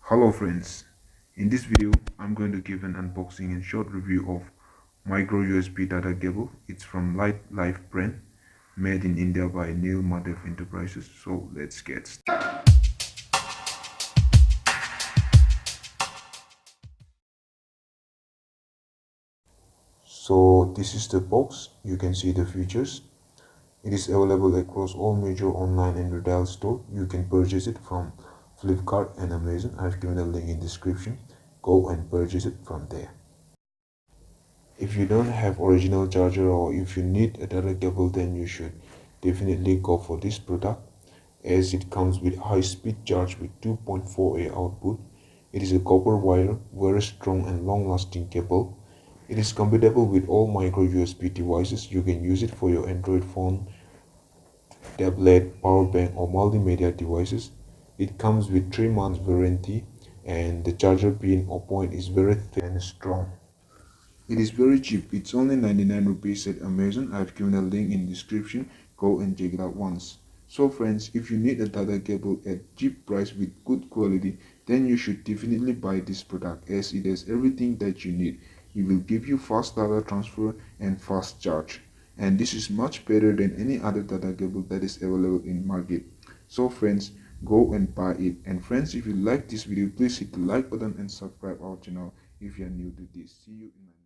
Hello friends, in this video I'm going to give an unboxing and short review of micro USB data cable. It's from Lite Life Brand, made in India by Neil Madhav Enterprises. So let's get started. So this is the box. You can see the features. It is available across all major online and retail stores. You can purchase it from Flipkart and Amazon. I've given a link in description. Go and purchase it from there. If you don't have original charger or if you need a data cable, then you should definitely go for this product, as it comes with high speed charge with 2.4A output. It is a copper wire, very strong and long lasting cable. It is compatible with all micro USB devices. You can use it for your Android phone, tablet, power bank or multimedia devices. It comes with 3 months warranty, and the charger pin or point is very thin and strong. It is very cheap. It's only 99 rupees at Amazon. I've given a link in description. Go and check it out once. So friends, if you need a data cable at cheap price with good quality, then you should definitely buy this product, as it has everything that you need. It will give you fast data transfer and fast charge. And this is much better than any other data cable that is available in market. So friends, go and buy it. And friends, if you like this video, please hit the like button and subscribe our channel if you are new to this. See you in my